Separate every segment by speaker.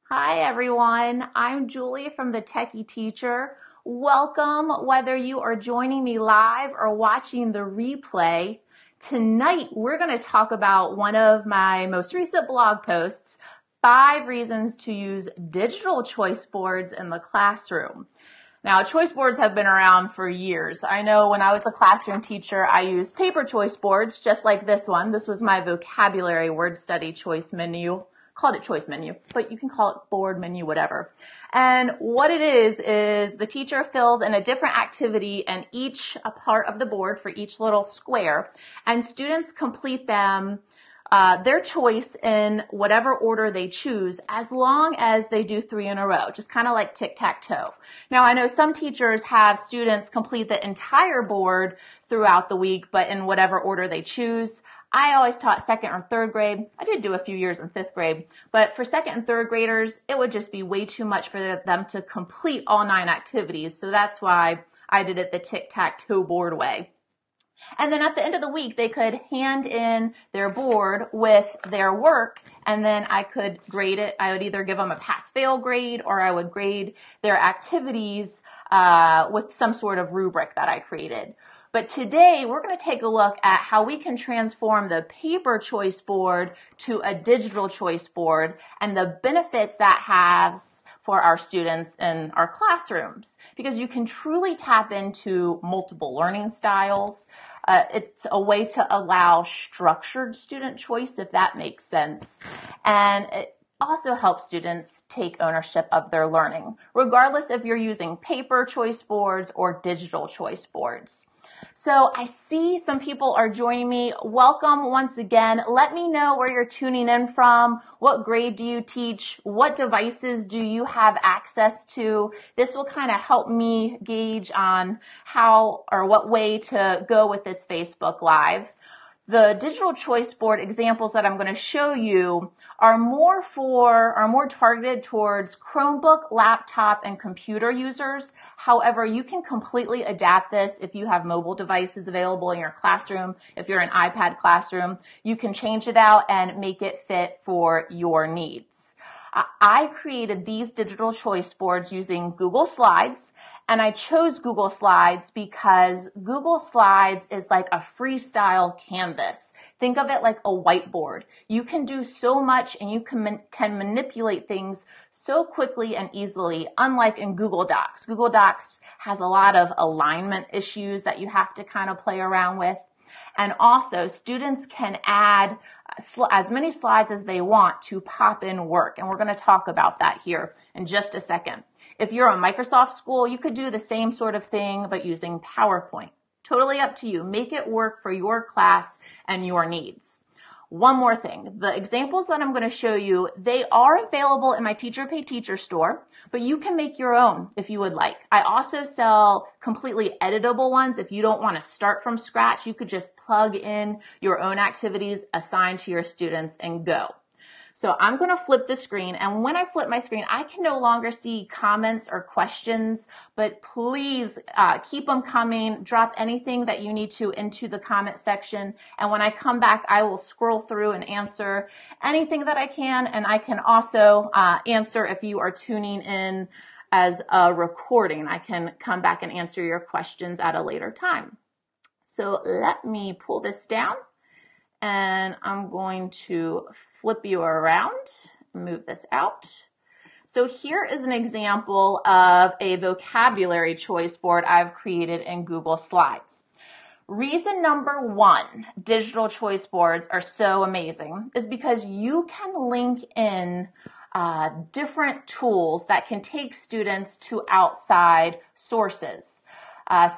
Speaker 1: Hi everyone, I'm Julie from the Techie Teacher. Welcome, whether you are joining me live or watching the replay. Tonight we're going to talk about one of my most recent blog posts, 5 reasons to use digital choice boards in the classroom. Now, choice boards have been around for years. I know when I was a classroom teacher, I used paper choice boards, just like this one. This was my vocabulary word study choice menu. Called it choice menu, but you can call it board menu, whatever. And what it is the teacher fills in a different activity and each a part of the board for each little square, and students complete them their choice in whatever order they choose, as long as they do 3 in a row, just kind of like tic-tac-toe. Now, I know some teachers have students complete the entire board throughout the week, but in whatever order they choose. I always taught 2nd or 3rd grade. I did do a few years in 5th grade, but for 2nd and 3rd graders, it would just be way too much for them to complete all 9 activities. So that's why I did it the tic-tac-toe board way. And then at the end of the week, they could hand in their board with their work, and then I could grade it. I would either give them a pass-fail grade, or I would grade their activities with some sort of rubric that I created. But today, we're going to take a look at how we can transform the paper choice board to a digital choice board and the benefits that has for our students in our classrooms, because you can truly tap into multiple learning styles. It's a way to allow structured student choice, if that makes sense. And it also helps students take ownership of their learning, regardless if you're using paper choice boards or digital choice boards. So I see some people are joining me. Welcome once again. Let me know where you're tuning in from. What grade do you teach? What devices do you have access to? This will kind of help me gauge on how or what way to go with this Facebook Live. The digital choice board examples that I'm going to show you are more targeted towards Chromebook, laptop, and computer users. However, you can completely adapt this if you have mobile devices available in your classroom. If you're an iPad classroom, you can change it out and make it fit for your needs. I created these digital choice boards using Google Slides. And I chose Google Slides because Google Slides is like a freestyle canvas. Think of it like a whiteboard. You can do so much and you can manipulate things so quickly and easily, unlike in Google Docs. Google Docs has a lot of alignment issues that you have to kind of play around with. And also, students can add as many slides as they want to pop in work. And we're going to talk about that here in just a second. If you're a Microsoft school, you could do the same sort of thing, but using PowerPoint. Totally up to you. Make it work for your class and your needs. One more thing. The examples that I'm going to show you, they are available in my Teacher Pay Teacher store, but you can make your own if you would like. I also sell completely editable ones. If you don't want to start from scratch, you could just plug in your own activities assigned to your students and go. So I'm going to flip the screen, and when I flip my screen, I can no longer see comments or questions, but please keep them coming. Drop anything that you need to into the comment section, and when I come back, I will scroll through and answer anything that I can, and I can also answer if you are tuning in as a recording. I can come back and answer your questions at a later time. So let me pull this down. And I'm going to flip you around, move this out. So here is an example of a vocabulary choice board I've created in Google Slides. Reason number 1, digital choice boards are so amazing is because you can link in different tools that can take students to outside sources.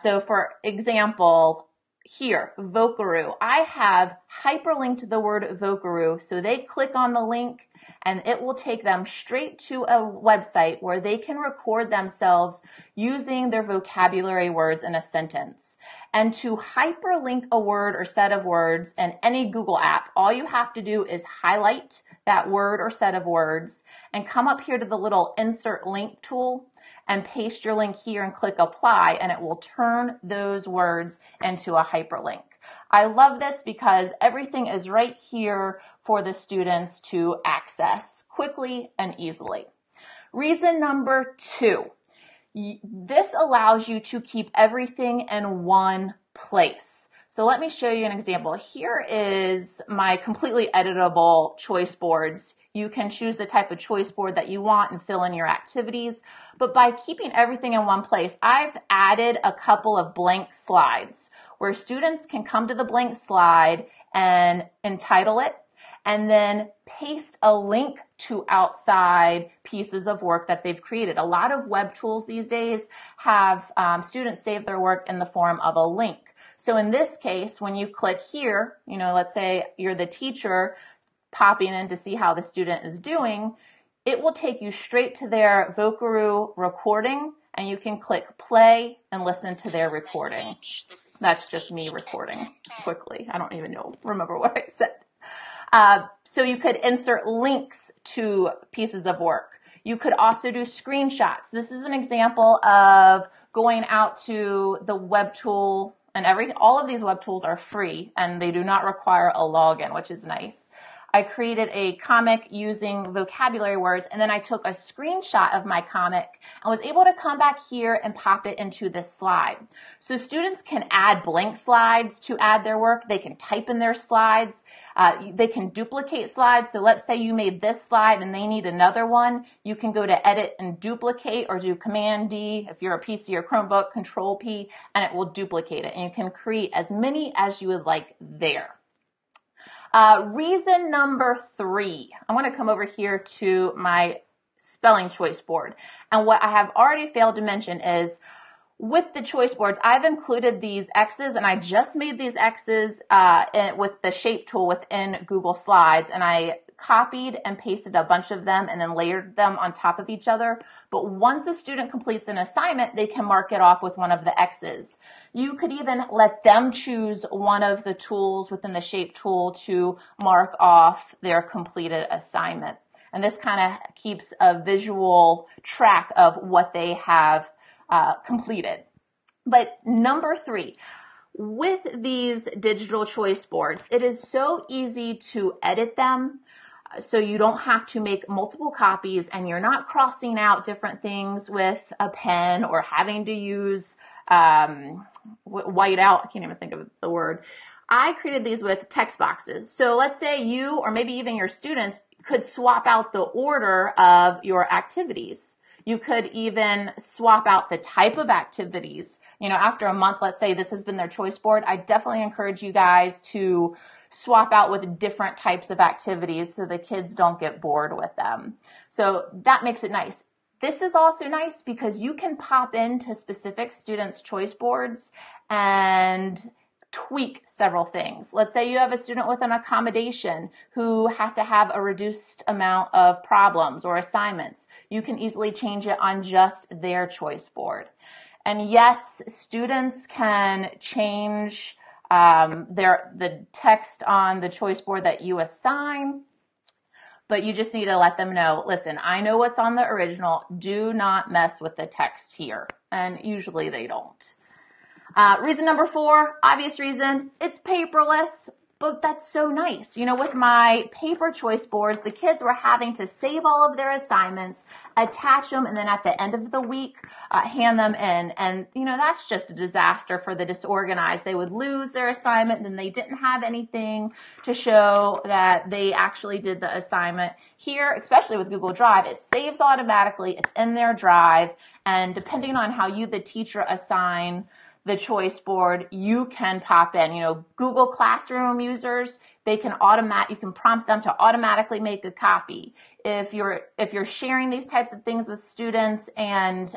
Speaker 1: So for example, here, Vocaroo. I have hyperlinked the word Vocaroo, so they click on the link and it will take them straight to a website where they can record themselves using their vocabulary words in a sentence. And to hyperlink a word or set of words in any Google app, all you have to do is highlight that word or set of words and come up here to the little insert link tool and paste your link here and click apply, and it will turn those words into a hyperlink. I love this because everything is right here for the students to access quickly and easily. Reason number 2, this allows you to keep everything in one place. So let me show you an example. Here is my completely editable choice boards. You can choose the type of choice board that you want and fill in your activities. But by keeping everything in one place, I've added a couple of blank slides where students can come to the blank slide and entitle it, and then paste a link to outside pieces of work that they've created. A lot of web tools these days have students save their work in the form of a link. So in this case, when you click here, let's say you're the teacher popping in to see how the student is doing, it will take you straight to their Vocaroo recording, and you can click play and listen to their recording. That's just me recording quickly. I don't even remember what I said. So you could insert links to pieces of work. You could also do screenshots. This is an example of going out to the web tool, and all of these web tools are free and they do not require a login, which is nice. I created a comic using vocabulary words, and then I took a screenshot of my comic and was able to come back here and pop it into this slide. So students can add blank slides to add their work. They can type in their slides. They can duplicate slides. So let's say you made this slide and they need another one. You can go to edit and duplicate, or do Command D if you're a PC or Chromebook, Control P, and it will duplicate it. And you can create as many as you would like there. Reason number 3, I want to come over here to my spelling choice board. And what I have already failed to mention is with the choice boards, I've included these X's, and I just made these X's with the shape tool within Google Slides, and I copied and pasted a bunch of them and then layered them on top of each other. But once a student completes an assignment, they can mark it off with one of the X's. You could even let them choose one of the tools within the shape tool to mark off their completed assignment. And this kind of keeps a visual track of what they have completed. But number 3, with these digital choice boards, it is so easy to edit them. So you don't have to make multiple copies, and you're not crossing out different things with a pen or having to use white out. I can't even think of the word. I created these with text boxes. So let's say you, or maybe even your students, could swap out the order of your activities. You could even swap out the type of activities. After a month, let's say this has been their choice board, I definitely encourage you guys to swap out with different types of activities so the kids don't get bored with them. So that makes it nice. This is also nice because you can pop into specific students' choice boards and tweak several things. Let's say you have a student with an accommodation who has to have a reduced amount of problems or assignments. You can easily change it on just their choice board. And yes, students can change the text on the choice board that you assign, but you just need to let them know, listen, I know what's on the original. Do not mess with the text here. And usually they don't. Reason number 4, obvious reason, it's paperless, but that's so nice. With my paper choice boards, the kids were having to save all of their assignments, attach them, and then at the end of the week, hand them in. And, that's just a disaster for the disorganized. They would lose their assignment, and then they didn't have anything to show that they actually did the assignment. Here, especially with Google Drive, it saves automatically. It's in their drive, and depending on how you, the teacher, assign the choice board, you can pop in. Google Classroom users, you can prompt them to automatically make a copy. If you're sharing these types of things with students and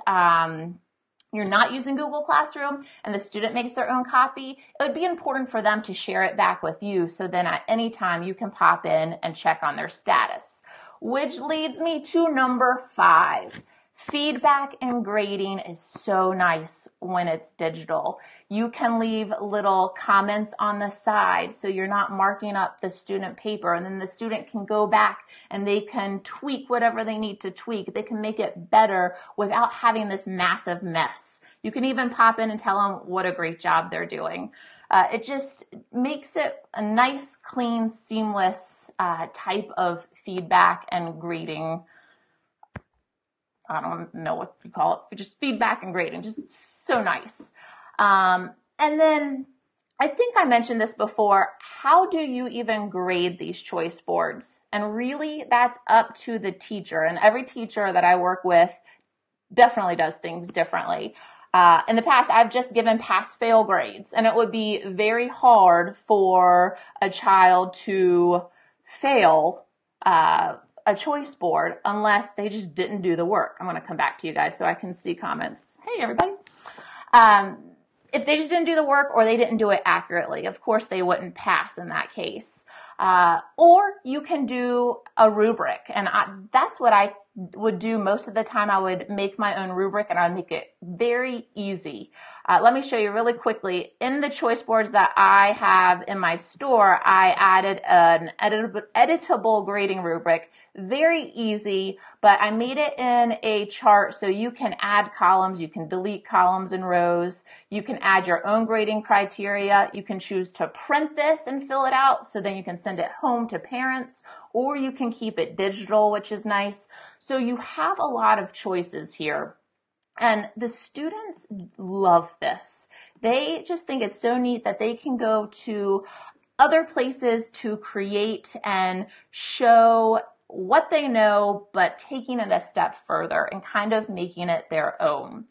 Speaker 1: you're not using Google Classroom and the student makes their own copy, it would be important for them to share it back with you, so then at any time you can pop in and check on their status. Which leads me to number 5. Feedback and grading is so nice when it's digital. You can leave little comments on the side so you're not marking up the student paper, and then the student can go back and they can tweak whatever they need to tweak. They can make it better without having this massive mess. You can even pop in and tell them what a great job they're doing. It just makes it a nice, clean, seamless type of feedback and grading I don't know what you call it, just feedback and grading, just so nice. And then I think I mentioned this before, how do you even grade these choice boards? And really that's up to the teacher, and every teacher that I work with definitely does things differently. In the past, I've just given pass-fail grades, and it would be very hard for a child to fail a choice board unless they just didn't do the work. I'm going to come back to you guys so I can see comments. Hey, everybody. If they just didn't do the work or they didn't do it accurately, of course they wouldn't pass in that case. Or you can do a rubric, and that's what I would do most of the time. I would make my own rubric, and I'd make it very easy. Let me show you really quickly. In the choice boards that I have in my store, I added an editable grading rubric. Very easy, but I made it in a chart so you can add columns, you can delete columns and rows, you can add your own grading criteria, you can choose to print this and fill it out so then you can send it home to parents, or you can keep it digital, which is nice. So you have a lot of choices here. And the students love this. They just think it's so neat that they can go to other places to create and show what they know, but taking it a step further and kind of making it their own.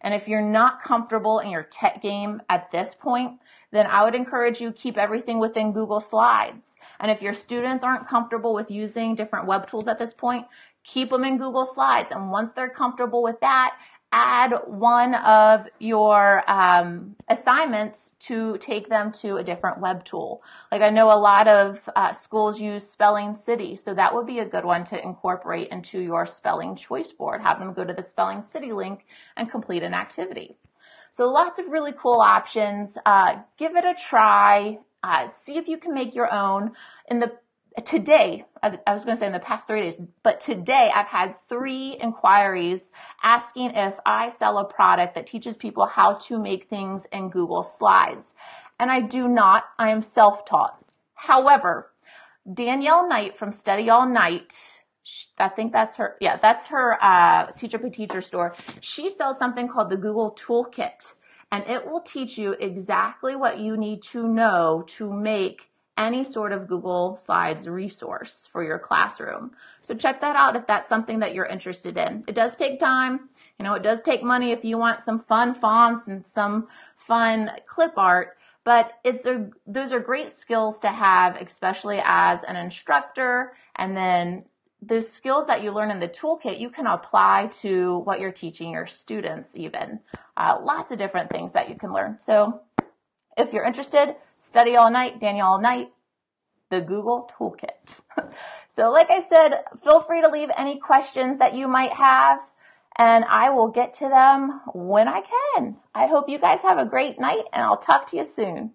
Speaker 1: And if you're not comfortable in your tech game at this point, then I would encourage you keep everything within Google Slides. And if your students aren't comfortable with using different web tools at this point, keep them in Google Slides. And once they're comfortable with that, add one of your assignments to take them to a different web tool. Like I know a lot of schools use Spelling City, so that would be a good one to incorporate into your spelling choice board. Have them go to the Spelling City link and complete an activity. So lots of really cool options. Give it a try. See if you can make your own. Today, I was going to say in the past 3 days, but today I've had 3 inquiries asking if I sell a product that teaches people how to make things in Google Slides. And I do not. I am self-taught. However, Danielle Knight from Study All Night, I think that's her, yeah, that's her Teacher Pay Teacher store. She sells something called the Google Toolkit, and it will teach you exactly what you need to know to make any sort of Google Slides resource for your classroom. So check that out if that's something that you're interested in. It does take time. You know, it does take money if you want some fun fonts and some fun clip art, but those are great skills to have, especially as an instructor. And then those skills that you learn in the toolkit, you can apply to what you're teaching your students even. Lots of different things that you can learn. So if you're interested, Study All Night, Danielle All Night, the Google Toolkit. So like I said, feel free to leave any questions that you might have, and I will get to them when I can. I hope you guys have a great night, and I'll talk to you soon.